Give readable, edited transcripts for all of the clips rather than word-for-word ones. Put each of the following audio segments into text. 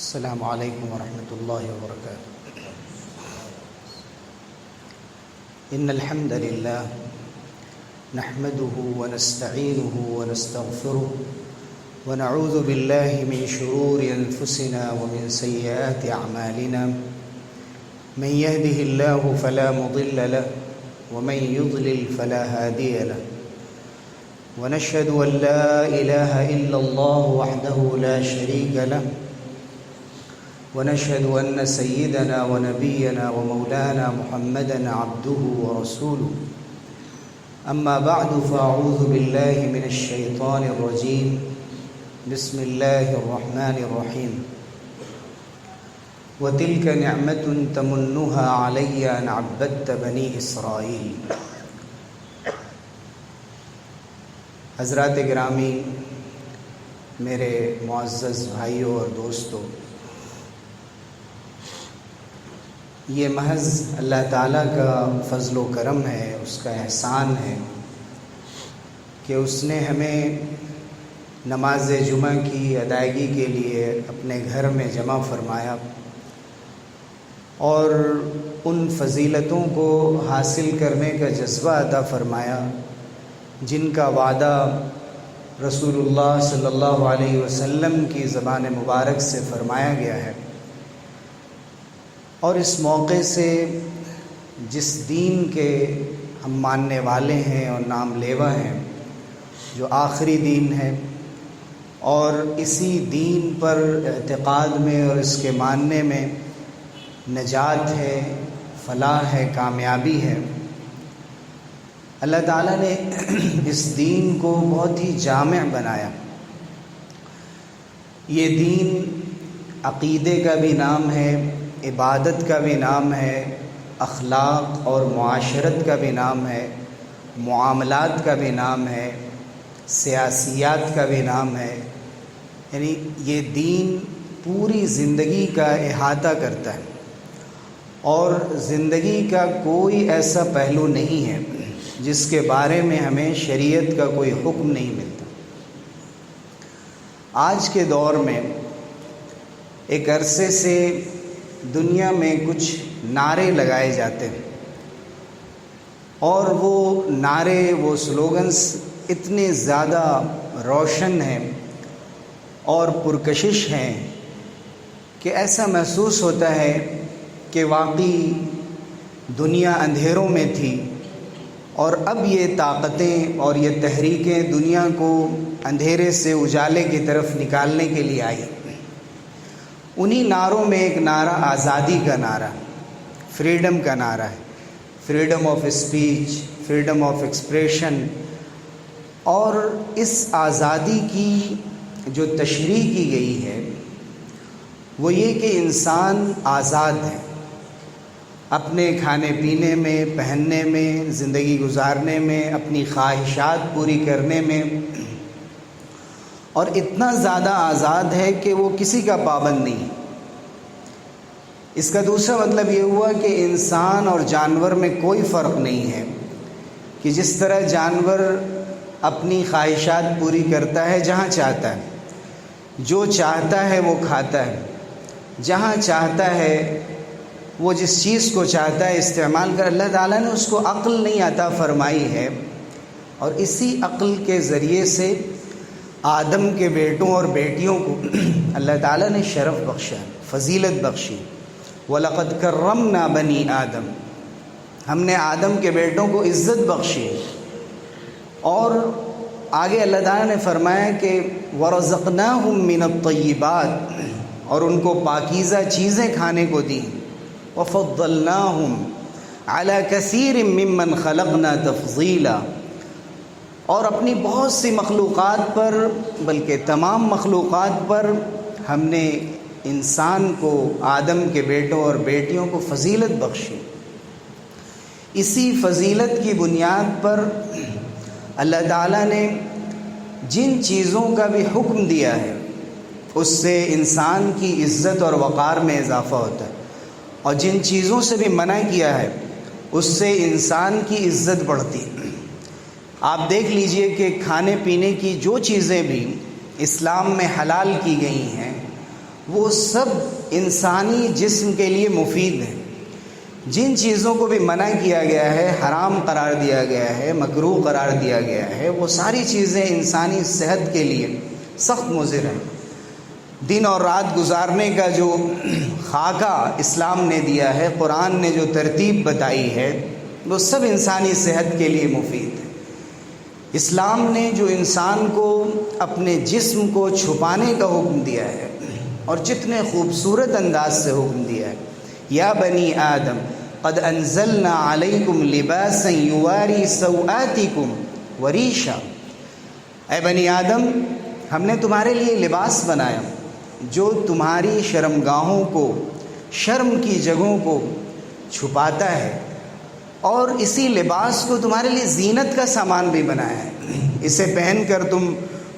السلام علیکم ورحمۃ اللہ وبرکاتہ۔ ان الحمد للہ نحمده ونستعینه ونستغفره ونعوذ باللہ من شرور انفسنا ومن سیئات اعمالنا من يهده الله فلا مضل له ومن يضلل فلا هادي له ونشهد ان لا اله الا الله وحده لا شريك له ونشهد أن سيدنا ونبينا ومولانا محمدا عبده ورسوله أما بعد فأعوذ بالله من الشيطان الرجيم بسم الله الرحمن الرحيم وتلك نعمة تمنها علي أن عبدت بني إسرائيل۔ حضرات گرامی، میرے معزز بھائیوں اور دوستوں، یہ محض اللہ تعالیٰ کا فضل و کرم ہے، اس کا احسان ہے کہ اس نے ہمیں نماز جمعہ کی ادائیگی کے لیے اپنے گھر میں جمع فرمایا اور ان فضیلتوں کو حاصل کرنے کا جذبہ عطا فرمایا جن کا وعدہ رسول اللہ صلی اللہ علیہ وسلم کی زبان مبارک سے فرمایا گیا ہے۔ اور اس موقع سے جس دین کے ہم ماننے والے ہیں اور نام لیوا ہیں، جو آخری دین ہے، اور اسی دین پر اعتقاد میں اور اس کے ماننے میں نجات ہے، فلاح ہے، کامیابی ہے، اللہ تعالیٰ نے اس دین کو بہت ہی جامع بنایا۔ یہ دین عقیدے کا بھی نام ہے، عبادت کا بھی نام ہے، اخلاق اور معاشرت کا بھی نام ہے، معاملات کا بھی نام ہے، سیاسیات کا بھی نام ہے۔ یعنی یہ دین پوری زندگی کا احاطہ کرتا ہے اور زندگی کا کوئی ایسا پہلو نہیں ہے جس کے بارے میں ہمیں شریعت کا کوئی حکم نہیں ملتا۔ آج کے دور میں ایک عرصے سے دنیا میں کچھ نعرے لگائے جاتے ہیں اور وہ نعرے، وہ سلوگنز اتنے زیادہ روشن ہیں اور پرکشش ہیں کہ ایسا محسوس ہوتا ہے کہ واقعی دنیا اندھیروں میں تھی اور اب یہ طاقتیں اور یہ تحریکیں دنیا کو اندھیرے سے اجالے کی طرف نکالنے کے لیے آئی۔ انہی نعروں میں ایک نعرہ آزادی کا نعرہ، فریڈم کا نعرہ ہے، freedom of speech, freedom of expression. اور اس آزادی کی جو تشریح کی گئی ہے وہ یہ کہ انسان آزاد ہے اپنے کھانے پینے میں، پہننے میں، زندگی گزارنے میں، اپنی خواہشات پوری کرنے میں، اور اتنا زیادہ آزاد ہے کہ وہ کسی کا پابند نہیں۔ اس کا دوسرا مطلب یہ ہوا کہ انسان اور جانور میں کوئی فرق نہیں ہے کہ جس طرح جانور اپنی خواہشات پوری کرتا ہے جہاں چاہتا ہے، جو چاہتا ہے وہ کھاتا ہے، جہاں چاہتا ہے وہ جس چیز کو چاہتا ہے استعمال کر۔ اللہ تعالیٰ نے اس کو عقل نہیں عطا فرمائی ہے اور اسی عقل کے ذریعے سے آدم کے بیٹوں اور بیٹیوں کو اللہ تعالیٰ نے شرف بخشا، فضیلت بخشی۔ وَلَقَدْ كَرَّمْنَا بَنِي آدم، ہم نے آدم کے بیٹوں کو عزت بخشی۔ اور آگے اللہ تعالیٰ نے فرمایا کہ وَرَزَقْنَاهُم مِّنَ الطَّيِّبَاتِ، اور ان کو پاکیزہ چیزیں کھانے کو دیں۔ وَفَضَّلْنَاهُمْ عَلَى كَثِيرٍ مِّمَّنْ خَلَقْنَا تَفْضِيلًا، اور اپنی بہت سی مخلوقات پر، بلکہ تمام مخلوقات پر ہم نے انسان کو، آدم کے بیٹوں اور بیٹیوں کو فضیلت بخشی۔ اسی فضیلت کی بنیاد پر اللہ تعالیٰ نے جن چیزوں کا بھی حکم دیا ہے اس سے انسان کی عزت اور وقار میں اضافہ ہوتا ہے، اور جن چیزوں سے بھی منع کیا ہے اس سے انسان کی عزت بڑھتی ہے۔ آپ دیکھ لیجئے کہ کھانے پینے کی جو چیزیں بھی اسلام میں حلال کی گئی ہیں وہ سب انسانی جسم کے لیے مفید ہیں۔ جن چیزوں کو بھی منع کیا گیا ہے، حرام قرار دیا گیا ہے، مکروہ قرار دیا گیا ہے، وہ ساری چیزیں انسانی صحت کے لیے سخت مضر ہیں۔ دن اور رات گزارنے کا جو خاکہ اسلام نے دیا ہے، قرآن نے جو ترتیب بتائی ہے، وہ سب انسانی صحت کے لیے مفید ہے۔ اسلام نے جو انسان کو اپنے جسم کو چھپانے کا حکم دیا ہے، اور جتنے خوبصورت انداز سے حکم دیا ہے، یا بنی آدم قد انزلنا علیکم لباسا یواری سوآتکم وریشا، اے بنی آدم ہم نے تمہارے لیے لباس بنایا جو تمہاری شرمگاہوں کو، شرم کی جگہوں کو چھپاتا ہے، اور اسی لباس کو تمہارے لیے زینت کا سامان بھی بنایا ہے۔ اسے پہن کر تم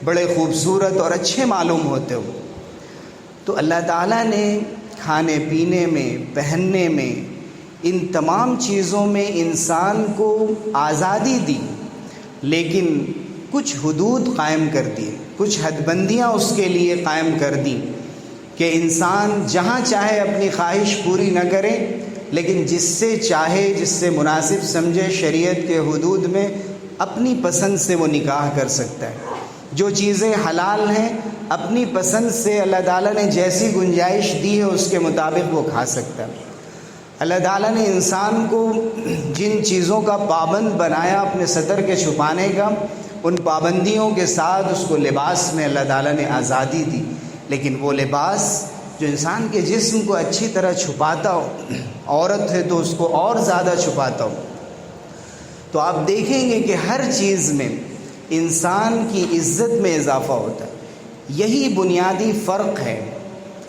بڑے خوبصورت اور اچھے معلوم ہوتے ہو۔ تو اللہ تعالیٰ نے کھانے پینے میں، پہننے میں، ان تمام چیزوں میں انسان کو آزادی دی، لیکن کچھ حدود قائم کر دیے، کچھ حد بندیاں اس کے لیے قائم کر دیں کہ انسان جہاں چاہے اپنی خواہش پوری نہ کرے، لیکن جس سے چاہے، جس سے مناسب سمجھے، شریعت کے حدود میں اپنی پسند سے وہ نکاح کر سکتا ہے۔ جو چیزیں حلال ہیں اپنی پسند سے اللہ تعالیٰ نے جیسی گنجائش دی ہے اس کے مطابق وہ کھا سکتا ہے۔ اللہ تعالیٰ نے انسان کو جن چیزوں کا پابند بنایا اپنے ستر کے چھپانے کا، ان پابندیوں کے ساتھ اس کو لباس میں اللہ تعالیٰ نے آزادی دی، لیکن وہ لباس جو انسان کے جسم کو اچھی طرح چھپاتا ہو، عورت ہے تو اس کو اور زیادہ چھپاتا ہو، تو آپ دیکھیں گے کہ ہر چیز میں انسان کی عزت میں اضافہ ہوتا ہے۔ یہی بنیادی فرق ہے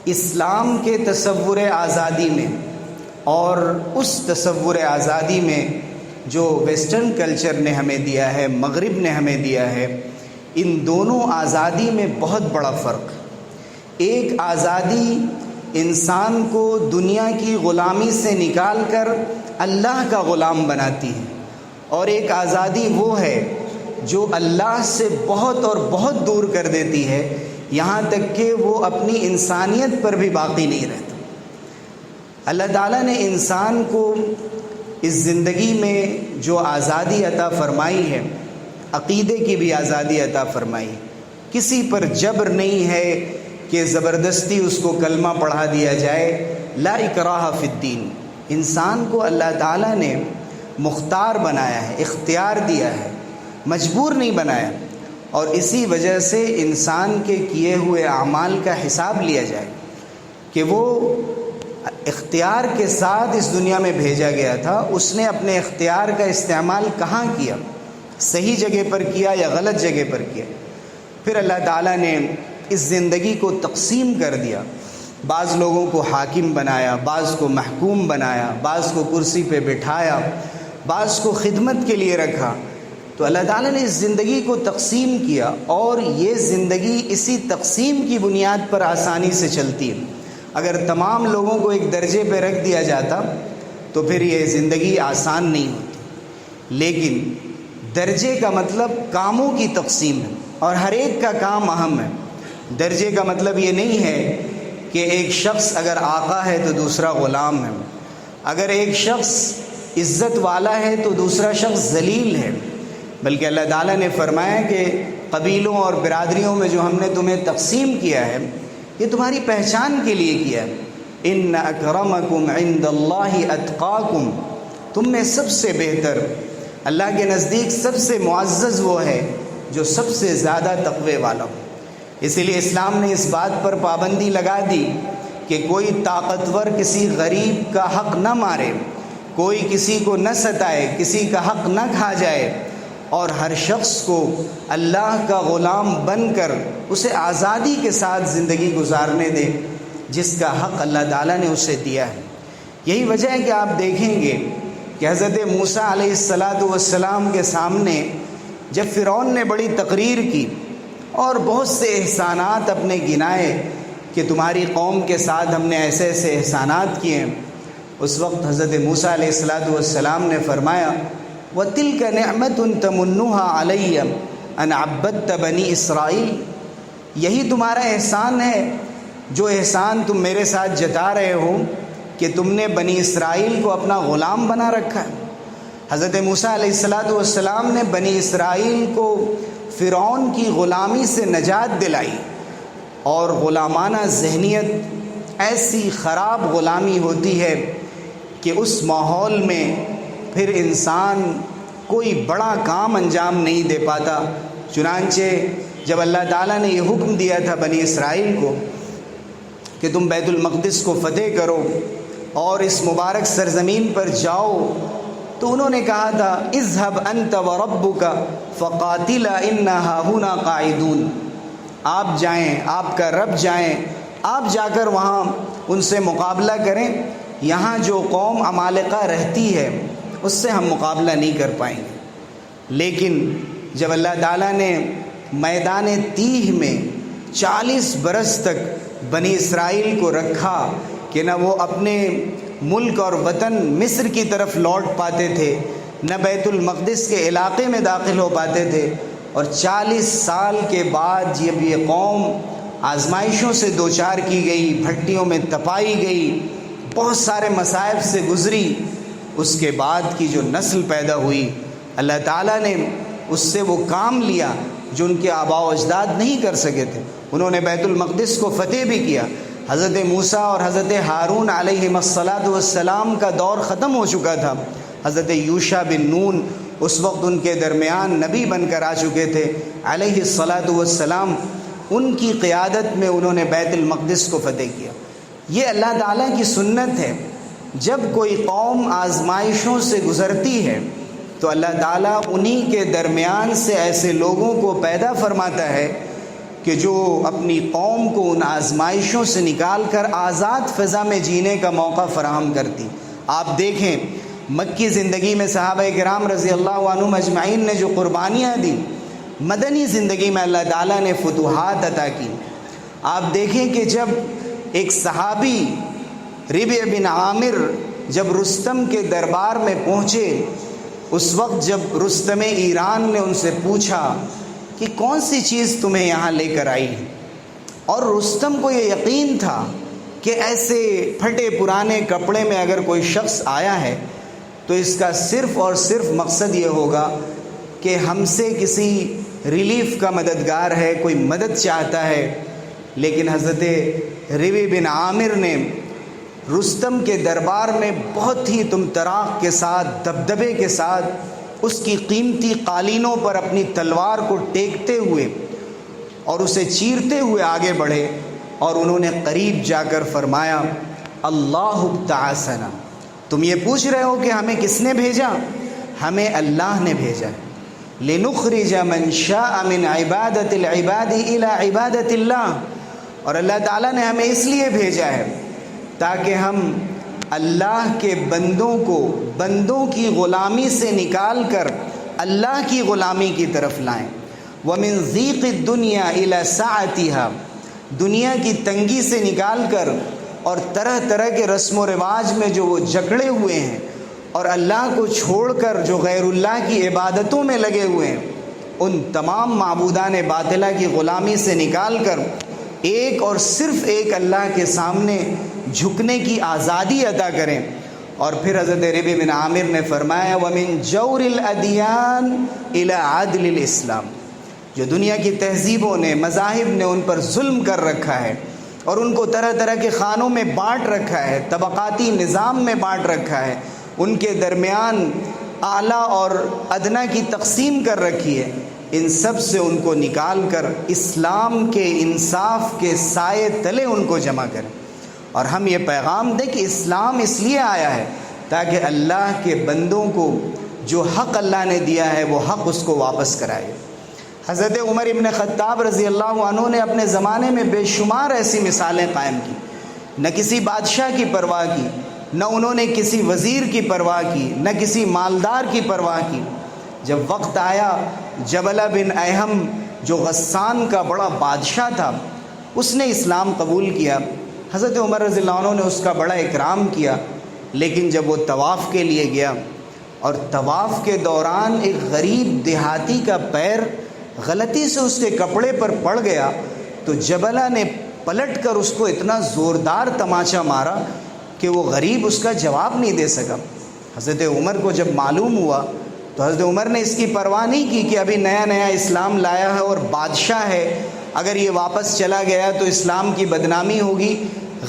اسلام کے تصور آزادی میں اور اس تصور آزادی میں جو ویسٹرن کلچر نے ہمیں دیا ہے، مغرب نے ہمیں دیا ہے۔ ان دونوں آزادی میں بہت بڑا فرق ہے۔ ایک آزادی انسان کو دنیا کی غلامی سے نکال کر اللہ کا غلام بناتی ہے، اور ایک آزادی وہ ہے جو اللہ سے بہت اور بہت دور کر دیتی ہے، یہاں تک کہ وہ اپنی انسانیت پر بھی باقی نہیں رہتا۔ اللہ تعالیٰ نے انسان کو اس زندگی میں جو آزادی عطا فرمائی ہے، عقیدے کی بھی آزادی عطا فرمائی، کسی پر جبر نہیں ہے کہ زبردستی اس کو کلمہ پڑھا دیا جائے۔ لا اکراہ فی الدین، انسان کو اللہ تعالیٰ نے مختار بنایا ہے، اختیار دیا ہے، مجبور نہیں بنایا، اور اسی وجہ سے انسان کے کیے ہوئے اعمال کا حساب لیا جائے کہ وہ اختیار کے ساتھ اس دنیا میں بھیجا گیا تھا، اس نے اپنے اختیار کا استعمال کہاں کیا، صحیح جگہ پر کیا یا غلط جگہ پر کیا۔ پھر اللہ تعالیٰ نے اس زندگی کو تقسیم کر دیا، بعض لوگوں کو حاکم بنایا، بعض کو محکوم بنایا، بعض کو کرسی پہ بٹھایا، بعض کو خدمت کے لیے رکھا۔ تو اللہ تعالیٰ نے اس زندگی کو تقسیم کیا، اور یہ زندگی اسی تقسیم کی بنیاد پر آسانی سے چلتی ہے۔ اگر تمام لوگوں کو ایک درجے پہ رکھ دیا جاتا تو پھر یہ زندگی آسان نہیں ہوتی، لیکن درجے کا مطلب کاموں کی تقسیم ہے، اور ہر ایک کا کام اہم ہے۔ درجے کا مطلب یہ نہیں ہے کہ ایک شخص اگر آقا ہے تو دوسرا غلام ہے، اگر ایک شخص عزت والا ہے تو دوسرا شخص ذلیل ہے، بلکہ اللہ تعالیٰ نے فرمایا کہ قبیلوں اور برادریوں میں جو ہم نے تمہیں تقسیم کیا ہے یہ تمہاری پہچان کے لیے کیا ہے۔ ان اکرمکم عند اللہ اتقاکم، تم میں سب سے بہتر اللہ کے نزدیک سب سے معزز وہ ہے جو سب سے زیادہ تقوی والا ہو۔ اسی لیے اسلام نے اس بات پر پابندی لگا دی کہ کوئی طاقتور کسی غریب کا حق نہ مارے، کوئی کسی کو نہ ستائے، کسی کا حق نہ کھا جائے، اور ہر شخص کو اللہ کا غلام بن کر اسے آزادی کے ساتھ زندگی گزارنے دے جس کا حق اللہ تعالیٰ نے اسے دیا ہے۔ یہی وجہ ہے کہ آپ دیکھیں گے کہ حضرت موسیٰ علیہ السلام کے سامنے جب فرعون نے بڑی تقریر کی اور بہت سے احسانات اپنے گنائے کہ تمہاری قوم کے ساتھ ہم نے ایسے ایسے احسانات کیے ہیں، اس وقت حضرت موسیٰ علیہ السلام نے فرمایا وَتِلْكَ نِعْمَةٌ تَمُنُّهَا عَلَيَّ أَنْ عَبَّدْتَ بَنِي إِسرائیل، یہی تمہارا احسان ہے جو احسان تم میرے ساتھ جتا رہے ہو کہ تم نے بنی اسرائیل کو اپنا غلام بنا رکھا ہے۔ حضرت موسیٰ علیہ السلام نے بنی اسرائیل کو فرعون کی غلامی سے نجات دلائی، اور غلامانہ ذہنیت ایسی خراب غلامی ہوتی ہے کہ اس ماحول میں پھر انسان کوئی بڑا کام انجام نہیں دے پاتا۔ چنانچہ جب اللہ تعالیٰ نے یہ حکم دیا تھا بنی اسرائیل کو کہ تم بیت المقدس کو فتح کرو اور اس مبارک سرزمین پر جاؤ، تو انہوں نے کہا تھا اذهب انت وربك فقاتلا انا هاهنا قاعدون، آپ جائیں، آپ کا رب جائیں، آپ جا کر وہاں ان سے مقابلہ کریں، یہاں جو قوم عمالقہ رہتی ہے اس سے ہم مقابلہ نہیں کر پائیں گے۔ لیکن جب اللہ تعالیٰ نے میدان تیہ میں 40 برس تک بنی اسرائیل کو رکھا کہ نہ وہ اپنے ملک اور وطن مصر کی طرف لوٹ پاتے تھے، نہ بیت المقدس کے علاقے میں داخل ہو پاتے تھے، اور 40 سال کے بعد جب یہ قوم آزمائشوں سے دوچار کی گئی، بھٹیوں میں تپائی گئی، بہت سارے مصائب سے گزری، اس کے بعد کی جو نسل پیدا ہوئی، اللہ تعالیٰ نے اس سے وہ کام لیا جو ان کے آباء و اجداد نہیں کر سکے تھے۔ انہوں نے بیت المقدس کو فتح بھی کیا۔ حضرت موسیٰ اور حضرت ہارون علیہ السلام کا دور ختم ہو چکا تھا۔ حضرت یوشع بن نون اس وقت ان کے درمیان نبی بن کر آ چکے تھے علیہ السلام، ان کی قیادت میں انہوں نے بیت المقدس کو فتح کیا۔ یہ اللہ تعالیٰ کی سنت ہے، جب کوئی قوم آزمائشوں سے گزرتی ہے تو اللہ تعالیٰ انہی کے درمیان سے ایسے لوگوں کو پیدا فرماتا ہے کہ جو اپنی قوم کو ان آزمائشوں سے نکال کر آزاد فضا میں جینے کا موقع فراہم کرتی۔ آپ دیکھیں مکی زندگی میں صحابہ کرام رضی اللہ عنہم اجمعین نے جو قربانیاں دی، مدنی زندگی میں اللہ تعالیٰ نے فتوحات عطا کی۔ آپ دیکھیں کہ جب ایک صحابی ربیع بن عامر جب رستم کے دربار میں پہنچے، اس وقت جب رستم ایران نے ان سے پوچھا کہ کون سی چیز تمہیں یہاں لے کر آئی، اور رستم کو یہ یقین تھا کہ ایسے پھٹے پرانے کپڑے میں اگر کوئی شخص آیا ہے تو اس کا صرف اور صرف مقصد یہ ہوگا کہ ہم سے کسی ریلیف کا مددگار ہے، کوئی مدد چاہتا ہے۔ لیکن حضرت ربیع بن عامر نے رستم کے دربار میں بہت ہی طمطراق کے ساتھ، دبدبے کے ساتھ اس کی قیمتی قالینوں پر اپنی تلوار کو ٹیکتے ہوئے اور اسے چیرتے ہوئے آگے بڑھے، اور انہوں نے قریب جا کر فرمایا اللہ ابتعثنا، تم یہ پوچھ رہے ہو کہ ہمیں کس نے بھیجا؟ ہمیں اللہ نے بھیجا ہے، لنخرج من شاء من عبادت العباد الى عبادت اللہ، اور اللہ تعالیٰ نے ہمیں اس لیے بھیجا ہے تاکہ ہم اللہ کے بندوں کی غلامی سے نکال کر اللہ کی غلامی کی طرف لائیں۔ وَمِن ضِيقِ الدُّنْيَا إِلَى سَعَتِهَا، دنیا کی تنگی سے نکال کر اور طرح طرح کے رسم و رواج میں جو وہ جکڑے ہوئے ہیں اور اللہ کو چھوڑ کر جو غیر اللہ کی عبادتوں میں لگے ہوئے ہیں، ان تمام معبودان باطلہ کی غلامی سے نکال کر ایک اور صرف ایک اللہ کے سامنے جھکنے کی آزادی عطا کریں۔ اور پھر حضرت ربیع بن عامر نے فرمایا وَمِن جَوْرِ الْأَدْيَانِ إِلَى عَدْلِ الْإِسْلَامِ، جو دنیا کی تہذیبوں نے، مذاہب نے ان پر ظلم کر رکھا ہے اور ان کو طرح طرح کے خانوں میں بانٹ رکھا ہے، طبقاتی نظام میں بانٹ رکھا ہے، ان کے درمیان اعلیٰ اور ادنیٰ کی تقسیم کر رکھی ہے، ان سب سے ان کو نکال کر اسلام کے انصاف کے سائے تلے ان کو جمع کریں۔ اور ہم یہ پیغام دیں کہ اسلام اس لیے آیا ہے تاکہ اللہ کے بندوں کو جو حق اللہ نے دیا ہے وہ حق اس کو واپس کرائے۔ حضرت عمر ابن خطاب رضی اللہ عنہ نے اپنے زمانے میں بے شمار ایسی مثالیں قائم کی، نہ کسی بادشاہ کی پرواہ کی، نہ انہوں نے کسی وزیر کی پرواہ کی، نہ کسی مالدار کی پرواہ کی۔ جب وقت آیا، جبلہ بن ایہم جو غسان کا بڑا بادشاہ تھا، اس نے اسلام قبول کیا۔ حضرت عمر رضی اللہ عنہ نے اس کا بڑا اکرام کیا، لیکن جب وہ طواف کے لیے گیا اور طواف کے دوران ایک غریب دیہاتی کا پیر غلطی سے اس کے کپڑے پر پڑ گیا، تو جبلہ نے پلٹ کر اس کو اتنا زوردار تماچا مارا کہ وہ غریب اس کا جواب نہیں دے سکا۔ حضرت عمر کو جب معلوم ہوا تو حضرت عمر نے اس کی پرواہ نہیں کی کہ ابھی نیا نیا اسلام لایا ہے اور بادشاہ ہے، اگر یہ واپس چلا گیا تو اسلام کی بدنامی ہوگی،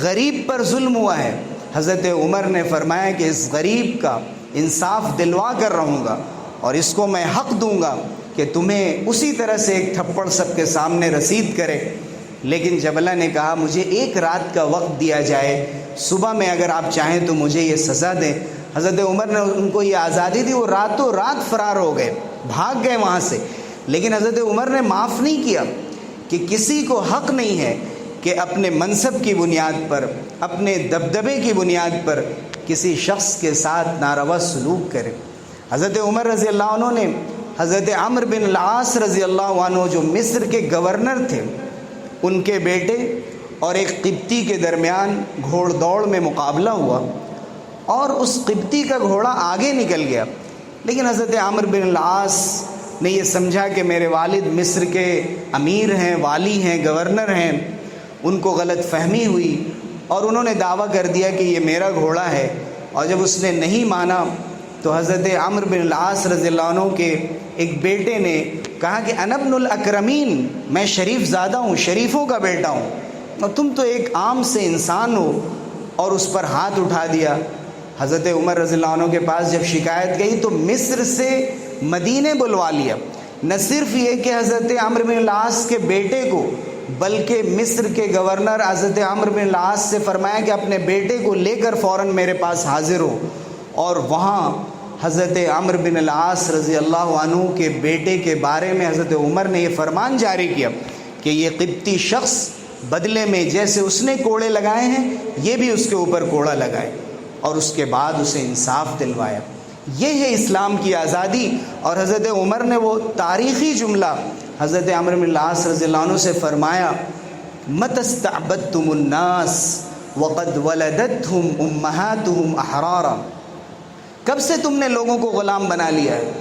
غریب پر ظلم ہوا ہے۔ حضرت عمر نے فرمایا کہ اس غریب کا انصاف دلوا کر رہوں گا اور اس کو میں حق دوں گا کہ تمہیں اسی طرح سے ایک تھپڑ سب کے سامنے رسید کرے، لیکن جب اللہ نے کہا مجھے ایک رات کا وقت دیا جائے، صبح میں اگر آپ چاہیں تو مجھے یہ سزا دیں، حضرت عمر نے ان کو یہ آزادی دی، وہ راتوں رات فرار ہو گئے، بھاگ گئے وہاں سے۔ لیکن حضرت عمر نے معاف نہیں کیا کہ کسی کو حق نہیں ہے کہ اپنے منصب کی بنیاد پر، اپنے دبدبے کی بنیاد پر کسی شخص کے ساتھ ناروا سلوک کرے۔ حضرت عمر رضی اللہ عنہ نے حضرت عمرو بن العاص رضی اللہ عنہ جو مصر کے گورنر تھے، ان کے بیٹے اور ایک قبطی کے درمیان گھوڑ دوڑ میں مقابلہ ہوا اور اس قبطی کا گھوڑا آگے نکل گیا، لیکن حضرت عمرو بن العاص نے یہ سمجھا کہ میرے والد مصر کے امیر ہیں، والی ہیں، گورنر ہیں، ان کو غلط فہمی ہوئی اور انہوں نے دعویٰ کر دیا کہ یہ میرا گھوڑا ہے، اور جب اس نے نہیں مانا تو حضرت عمرو بن العاص رضی اللہ عنہ کے ایک بیٹے نے کہا کہ انا ابن الاکرمین، میں شریف زادہ ہوں، شریفوں کا بیٹا ہوں، اور تم تو ایک عام سے انسان ہو، اور اس پر ہاتھ اٹھا دیا۔ حضرت عمر رضی اللہ عنہ کے پاس جب شکایت گئی تو مصر سے مدینے بلوا لیا۔ نہ صرف یہ کہ حضرت عمرو بن العاص کے بیٹے کو، بلکہ مصر کے گورنر حضرت عمرو بن العاص سے فرمایا کہ اپنے بیٹے کو لے کر فوراً میرے پاس حاضر ہو، اور وہاں حضرت عمرو بن العاص رضی اللہ عنہ کے بیٹے کے بارے میں حضرت عمر نے یہ فرمان جاری کیا کہ یہ قبطی شخص بدلے میں جیسے اس نے کوڑے لگائے ہیں یہ بھی اس کے اوپر کوڑا لگائے، اور اس کے بعد اسے انصاف دلوایا۔ یہ ہے اسلام کی آزادی۔ اور حضرت عمر نے وہ تاریخی جملہ حضرت عمرو بن العاص رضی اللہ عنہ سے فرمایا، مَتَ اسْتَعْبَدْتُمُ النَّاسَ وَقَدْ وَلَدَتْهُمْ أُمَّهَاتُهُمْ أَحْرَارًا، کب سے تم نے لوگوں کو غلام بنا لیا ہے؟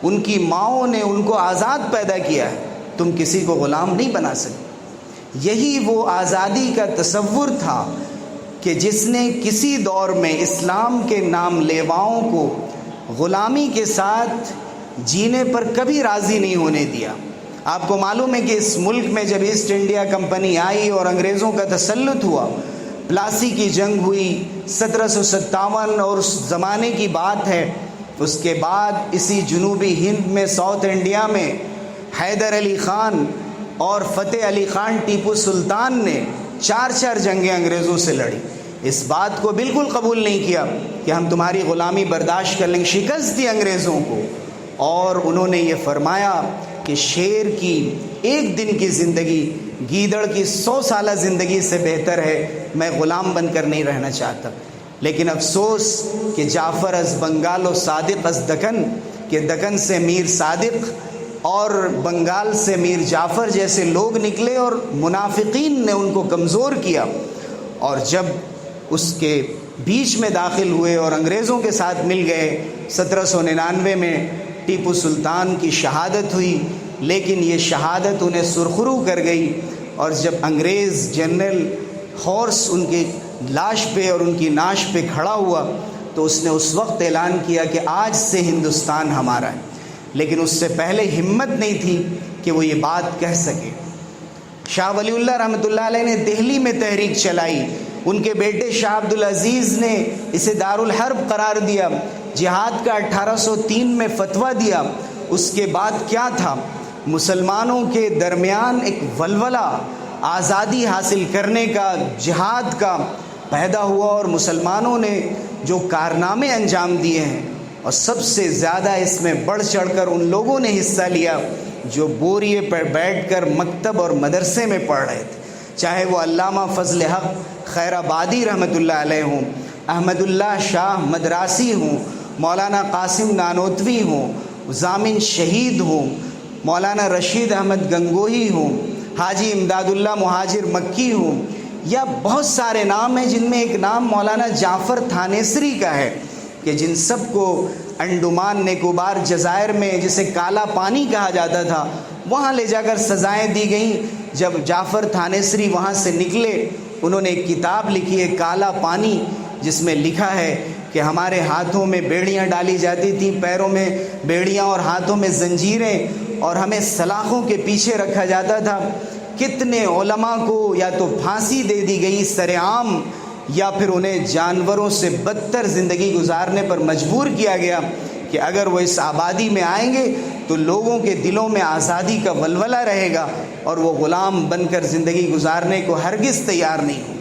ان کی ماؤں نے ان کو آزاد پیدا کیا ہے، تم کسی کو غلام نہیں بنا سکتے۔ یہی وہ آزادی کا تصور تھا کہ جس نے کسی دور میں اسلام کے نام لیواؤں کو غلامی کے ساتھ جینے پر کبھی راضی نہیں ہونے دیا۔ آپ کو معلوم ہے کہ اس ملک میں جب ایسٹ انڈیا کمپنی آئی اور انگریزوں کا تسلط ہوا، پلاسی کی جنگ ہوئی 1757، اور اس زمانے کی بات ہے، اس کے بعد اسی جنوبی ہند میں ساؤتھ انڈیا میں حیدر علی خان اور فتح علی خان ٹیپو سلطان نے 4 جنگیں انگریزوں سے لڑی۔ اس بات کو بالکل قبول نہیں کیا کہ ہم تمہاری غلامی برداشت کر لیں گے، شکست دی انگریزوں کو، اور انہوں نے یہ فرمایا کہ شیر کی ایک دن کی زندگی گیدڑ کی 100 سالہ زندگی سے بہتر ہے، میں غلام بن کر نہیں رہنا چاہتا۔ لیکن افسوس کہ جعفر از بنگال و صادق از دکن، کہ دکن سے میر صادق اور بنگال سے میر جعفر جیسے لوگ نکلے اور منافقین نے ان کو کمزور کیا، اور جب اس کے بیچ میں داخل ہوئے اور انگریزوں کے ساتھ مل گئے، 1799 میں ٹیپو سلطان کی شہادت ہوئی، لیکن یہ شہادت انہیں سرخرو کر گئی، اور جب انگریز جنرل ہارس ان کی لاش پہ اور ان کی ناش پہ کھڑا ہوا تو اس نے اس وقت اعلان کیا کہ آج سے ہندوستان ہمارا ہے، لیکن اس سے پہلے ہمت نہیں تھی کہ وہ یہ بات کہہ سکے۔ شاہ ولی اللہ رحمۃ اللہ علیہ نے دہلی میں تحریک چلائی، ان کے بیٹے شاہ عبد العزیز نے اسے دارالحرب قرار دیا، جہاد کا 1803 میں فتویٰ دیا۔ اس کے بعد کیا تھا؟ مسلمانوں کے درمیان ایک ولولہ آزادی حاصل کرنے کا، جہاد کا پیدا ہوا، اور مسلمانوں نے جو کارنامے انجام دیے ہیں، اور سب سے زیادہ اس میں بڑھ چڑھ کر ان لوگوں نے حصہ لیا جو بوریے پر بیٹھ کر مکتب اور مدرسے میں پڑھ رہے تھے، چاہے وہ علامہ فضل حق خیر آبادی رحمۃ اللہ علیہ ہوں، احمد اللہ شاہ مدراسی ہوں، مولانا قاسم نانوتوی ہوں، ضامن شہید ہوں، مولانا رشید احمد گنگوہی ہوں، حاجی امداد اللہ مہاجر مکی ہوں، یا بہت سارے نام ہیں جن میں ایک نام مولانا جعفر تھانیسری کا ہے، کہ جن سب کو انڈمان نکوبار جزائر میں جسے کالا پانی کہا جاتا تھا وہاں لے جا کر سزائیں دی گئیں، جب جعفر تھانیسری وہاں سے نکلے، انہوں نے ایک کتاب لکھی ہے کالا پانی، جس میں لکھا ہے کہ ہمارے ہاتھوں میں بیڑیاں ڈالی جاتی تھیں، پیروں میں بیڑیاں اور ہاتھوں میں زنجیریں، اور ہمیں سلاخوں کے پیچھے رکھا جاتا تھا۔ کتنے علماء کو یا تو پھانسی دے دی گئی سر عام، یا پھر انہیں جانوروں سے بدتر زندگی گزارنے پر مجبور کیا گیا کہ اگر وہ اس آبادی میں آئیں گے تو لوگوں کے دلوں میں آزادی کا ولولہ رہے گا اور وہ غلام بن کر زندگی گزارنے کو ہرگز تیار نہیں ہوں۔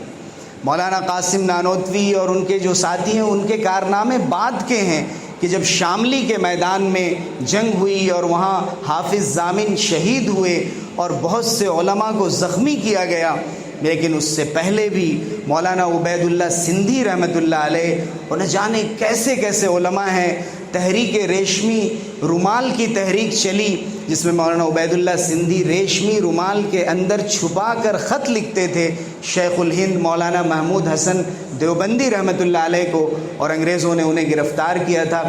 مولانا قاسم نانوتوی اور ان کے جو ساتھی ہیں، ان کے کارنامے بعد کے ہیں کہ جب شاملی کے میدان میں جنگ ہوئی اور وہاں حافظ ضامن شہید ہوئے اور بہت سے علماء کو زخمی کیا گیا، لیکن اس سے پہلے بھی مولانا عبید اللہ سندھی رحمۃ اللہ علیہ اور نہ جانے کیسے کیسے علماء ہیں۔ تحریک ریشمی رومال کی تحریک چلی، جس میں مولانا عبید اللہ سندھی ریشمی رومال کے اندر چھپا کر خط لکھتے تھے شیخ الہند مولانا محمود حسن دیوبندی رحمۃ اللہ علیہ کو، اور انگریزوں نے انہیں گرفتار کیا تھا۔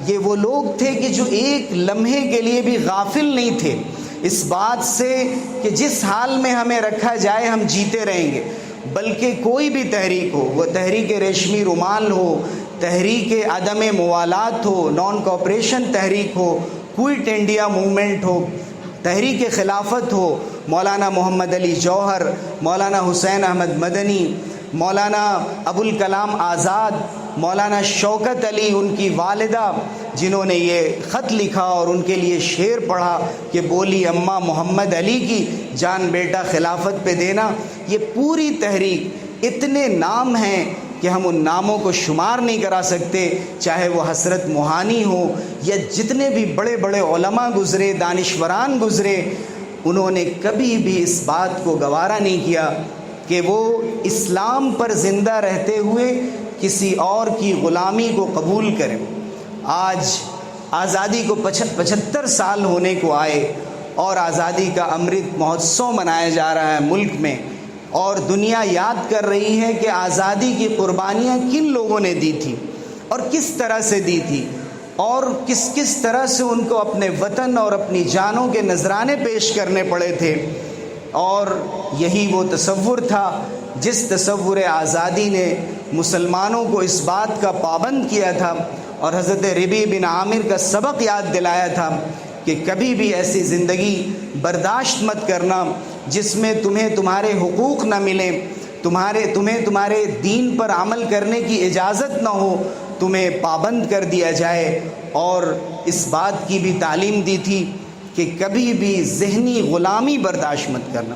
یہ وہ لوگ تھے کہ جو ایک لمحے کے لیے بھی غافل نہیں تھے اس بات سے کہ جس حال میں ہمیں رکھا جائے ہم جیتے رہیں گے، بلکہ کوئی بھی تحریک ہو، وہ تحریک ریشمی رومال ہو، تحریک عدم موالات ہو، نان کوآپریشن تحریک ہو، کوئٹ انڈیا موومنٹ ہو، تحریک خلافت ہو، مولانا محمد علی جوہر، مولانا حسین احمد مدنی، مولانا ابوالکلام آزاد، مولانا شوکت علی ان کی والدہ جنہوں نے یہ خط لکھا اور ان کے لیے شعر پڑھا کہ بولی اماں محمد علی کی جان بیٹا خلافت پہ دینا، یہ پوری تحریک، اتنے نام ہیں کہ ہم ان ناموں کو شمار نہیں کرا سکتے، چاہے وہ حضرت موہانی ہو یا جتنے بھی بڑے بڑے علماء گزرے، دانشوران گزرے، انہوں نے کبھی بھی اس بات کو گوارا نہیں کیا کہ وہ اسلام پر زندہ رہتے ہوئے کسی اور کی غلامی کو قبول کریں۔ آج آزادی کو 75 سال ہونے کو آئے اور آزادی کا امرت مہوتسو منایا جا رہا ہے ملک میں، اور دنیا یاد کر رہی ہے کہ آزادی کی قربانیاں کن لوگوں نے دی تھی اور کس طرح سے دی تھی، اور کس طرح سے ان کو اپنے وطن اور اپنی جانوں کے نذرانے پیش کرنے پڑے تھے۔ اور یہی وہ تصور تھا جس تصور آزادی نے مسلمانوں کو اس بات کا پابند کیا تھا اور حضرت ربیع بن عامر کا سبق یاد دلایا تھا کہ کبھی بھی ایسی زندگی برداشت مت کرنا جس میں تمہیں تمہارے حقوق نہ ملیں، تمہیں تمہارے دین پر عمل کرنے کی اجازت نہ ہو، تمہیں پابند کر دیا جائے۔ اور اس بات کی بھی تعلیم دی تھی کہ کبھی بھی ذہنی غلامی برداشت مت کرنا۔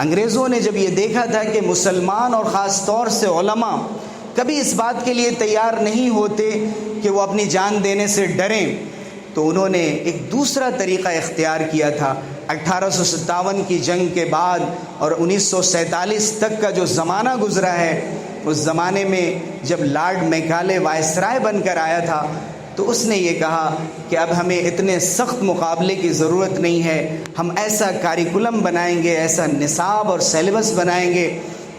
انگریزوں نے جب یہ دیکھا تھا کہ مسلمان اور خاص طور سے علماء کبھی اس بات کے لیے تیار نہیں ہوتے کہ وہ اپنی جان دینے سے ڈریں، تو انہوں نے ایک دوسرا طریقہ اختیار کیا تھا۔ 1857 کی جنگ کے بعد اور 1947 تک کا جو زمانہ گزرا ہے، اس زمانے میں جب لارڈ میکالے وائسرائے بن کر آیا تھا تو اس نے یہ کہا کہ اب ہمیں اتنے سخت مقابلے کی ضرورت نہیں ہے، ہم ایسا کاریکولم بنائیں گے، ایسا نصاب اور سیلیبس بنائیں گے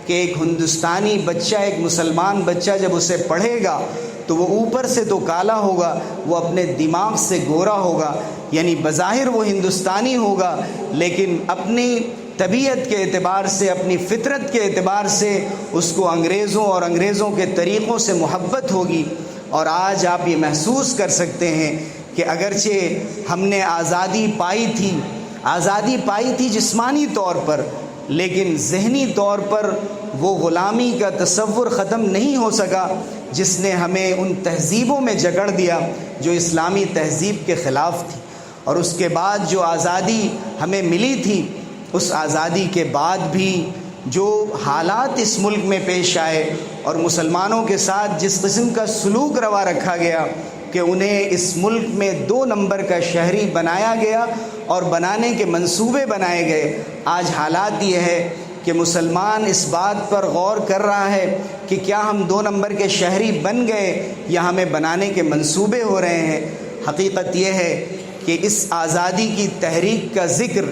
کہ ایک ہندوستانی بچہ، ایک مسلمان بچہ جب اسے پڑھے گا تو وہ اوپر سے تو کالا ہوگا، وہ اپنے دماغ سے گورا ہوگا، یعنی بظاہر وہ ہندوستانی ہوگا لیکن اپنی طبیعت کے اعتبار سے، اپنی فطرت کے اعتبار سے اس کو انگریزوں اور انگریزوں کے طریقوں سے محبت ہوگی۔ اور آج آپ یہ محسوس کر سکتے ہیں کہ اگرچہ ہم نے آزادی پائی تھی جسمانی طور پر، لیکن ذہنی طور پر وہ غلامی کا تصور ختم نہیں ہو سکا جس نے ہمیں ان تہذیبوں میں جکڑ دیا جو اسلامی تہذیب کے خلاف تھی۔ اور اس کے بعد جو آزادی ہمیں ملی تھی، اس آزادی کے بعد بھی جو حالات اس ملک میں پیش آئے اور مسلمانوں کے ساتھ جس قسم کا سلوک روا رکھا گیا کہ انہیں اس ملک میں 2 نمبر کا شہری بنایا گیا اور بنانے کے منصوبے بنائے گئے، آج حالات یہ ہے کہ مسلمان اس بات پر غور کر رہا ہے کہ کیا ہم 2 نمبر کے شہری بن گئے یا ہمیں بنانے کے منصوبے ہو رہے ہیں۔ حقیقت یہ ہے کہ اس آزادی کی تحریک کا ذکر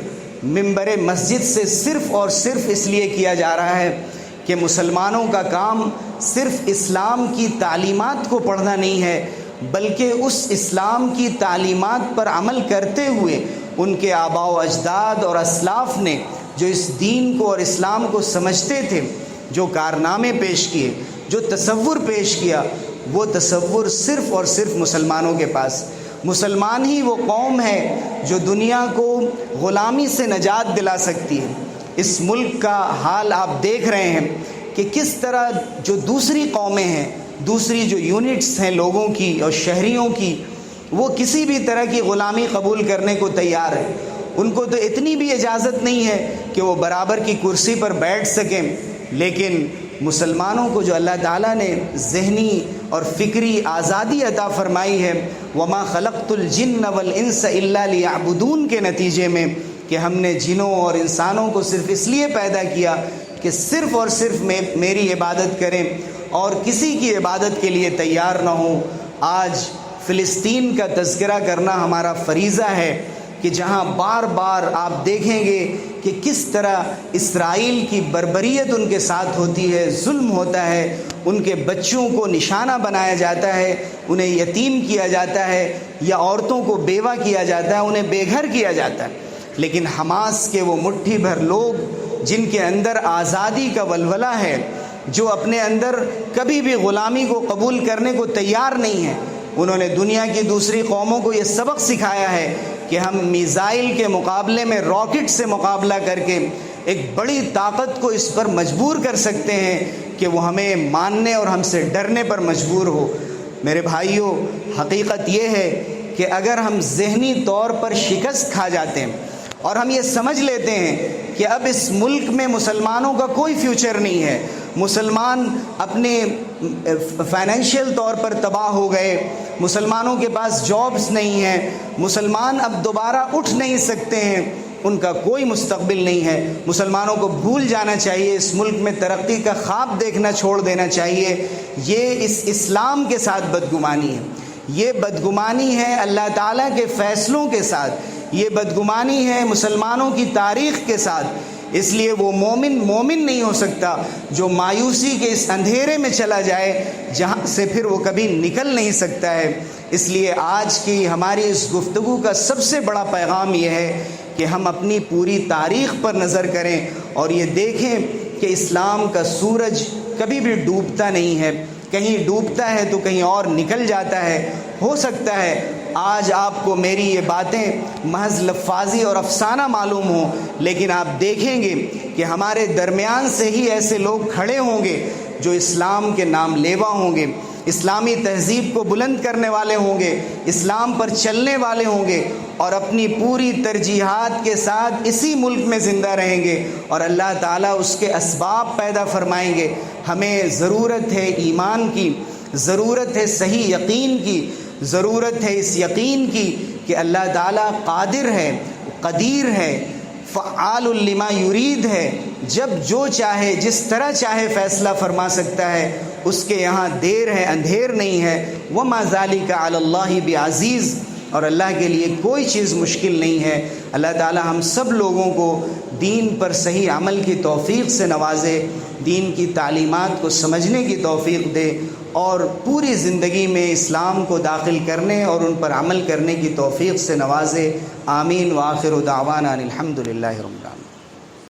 منبر مسجد سے صرف اور صرف اس لیے کیا جا رہا ہے کہ مسلمانوں کا کام صرف اسلام کی تعلیمات کو پڑھنا نہیں ہے، بلکہ اس اسلام کی تعلیمات پر عمل کرتے ہوئے ان کے آباء و اجداد اور اسلاف نے جو اس دین کو اور اسلام کو سمجھتے تھے، جو کارنامے پیش کیے، جو تصور پیش کیا، وہ تصور صرف اور صرف مسلمانوں کے پاس۔ مسلمان ہی وہ قوم ہے جو دنیا کو غلامی سے نجات دلا سکتی ہے۔ اس ملک کا حال آپ دیکھ رہے ہیں کہ کس طرح جو دوسری قومیں ہیں، دوسری جو یونٹس ہیں لوگوں کی اور شہریوں کی، وہ کسی بھی طرح کی غلامی قبول کرنے کو تیار ہے۔ ان کو تو اتنی بھی اجازت نہیں ہے کہ وہ برابر کی کرسی پر بیٹھ سکیں، لیکن مسلمانوں کو جو اللہ تعالیٰ نے ذہنی اور فکری آزادی عطا فرمائی ہے، وما خلقت الجن والانس الا لیعبدون کے نتیجے میں، کہ ہم نے جنوں اور انسانوں کو صرف اس لیے پیدا کیا کہ صرف اور صرف میری عبادت کریں اور کسی کی عبادت کے لیے تیار نہ ہوں۔ آج فلسطین کا تذکرہ کرنا ہمارا فریضہ ہے کہ جہاں بار بار آپ دیکھیں گے کہ کس طرح اسرائیل کی بربریت ان کے ساتھ ہوتی ہے، ظلم ہوتا ہے، ان کے بچوں کو نشانہ بنایا جاتا ہے، انہیں یتیم کیا جاتا ہے، یا عورتوں کو بیوہ کیا جاتا ہے، انہیں بے گھر کیا جاتا ہے۔ لیکن حماس کے وہ مٹھی بھر لوگ جن کے اندر آزادی کا ولولہ ہے، جو اپنے اندر کبھی بھی غلامی کو قبول کرنے کو تیار نہیں ہیں، انہوں نے دنیا کی دوسری قوموں کو یہ سبق سکھایا ہے کہ ہم میزائل کے مقابلے میں راکٹ سے مقابلہ کر کے ایک بڑی طاقت کو اس پر مجبور کر سکتے ہیں کہ وہ ہمیں ماننے اور ہم سے ڈرنے پر مجبور ہو۔ میرے بھائیوں، حقیقت یہ ہے کہ اگر ہم ذہنی طور پر شکست کھا جاتے ہیں اور ہم یہ سمجھ لیتے ہیں کہ اب اس ملک میں مسلمانوں کا کوئی فیوچر نہیں ہے، مسلمان اپنے فائنینشیل طور پر تباہ ہو گئے، مسلمانوں کے پاس جابز نہیں ہیں، مسلمان اب دوبارہ اٹھ نہیں سکتے ہیں، ان کا کوئی مستقبل نہیں ہے، مسلمانوں کو بھول جانا چاہیے، اس ملک میں ترقی کا خواب دیکھنا چھوڑ دینا چاہیے، یہ اس اسلام کے ساتھ بدگمانی ہے، یہ بدگمانی ہے اللہ تعالیٰ کے فیصلوں کے ساتھ، یہ بدگمانی ہے مسلمانوں کی تاریخ کے ساتھ۔ اس لیے وہ مومن نہیں ہو سکتا جو مایوسی کے اس اندھیرے میں چلا جائے جہاں سے پھر وہ کبھی نکل نہیں سکتا ہے۔ اس لیے آج کی ہماری اس گفتگو کا سب سے بڑا پیغام یہ ہے کہ ہم اپنی پوری تاریخ پر نظر کریں اور یہ دیکھیں کہ اسلام کا سورج کبھی بھی ڈوبتا نہیں ہے، کہیں ڈوبتا ہے تو کہیں اور نکل جاتا ہے۔ ہو سکتا ہے آج آپ کو میری یہ باتیں محض لفاظی اور افسانہ معلوم ہوں، لیکن آپ دیکھیں گے کہ ہمارے درمیان سے ہی ایسے لوگ کھڑے ہوں گے جو اسلام کے نام لیوا ہوں گے، اسلامی تہذیب کو بلند کرنے والے ہوں گے، اسلام پر چلنے والے ہوں گے، اور اپنی پوری ترجیحات کے ساتھ اسی ملک میں زندہ رہیں گے، اور اللہ تعالیٰ اس کے اسباب پیدا فرمائیں گے۔ ہمیں ضرورت ہے ایمان کی، ضرورت ہے صحیح یقین کی، ضرورت ہے اس یقین کی کہ اللہ تعالیٰ قادر ہے، قدیر ہے، فعال لما یرید ہے، جب جو چاہے جس طرح چاہے فیصلہ فرما سکتا ہے، اس کے یہاں دیر ہے اندھیر نہیں ہے۔ وما ذالک علی اللہ بعزیز، اور اللہ کے لیے کوئی چیز مشکل نہیں ہے۔ اللہ تعالیٰ ہم سب لوگوں کو دین پر صحیح عمل کی توفیق سے نوازے، دین کی تعلیمات کو سمجھنے کی توفیق دے، اور پوری زندگی میں اسلام کو داخل کرنے اور ان پر عمل کرنے کی توفیق سے نوازے۔ آمین۔ وآخر دعوانا الحمد للہ رب العالمین۔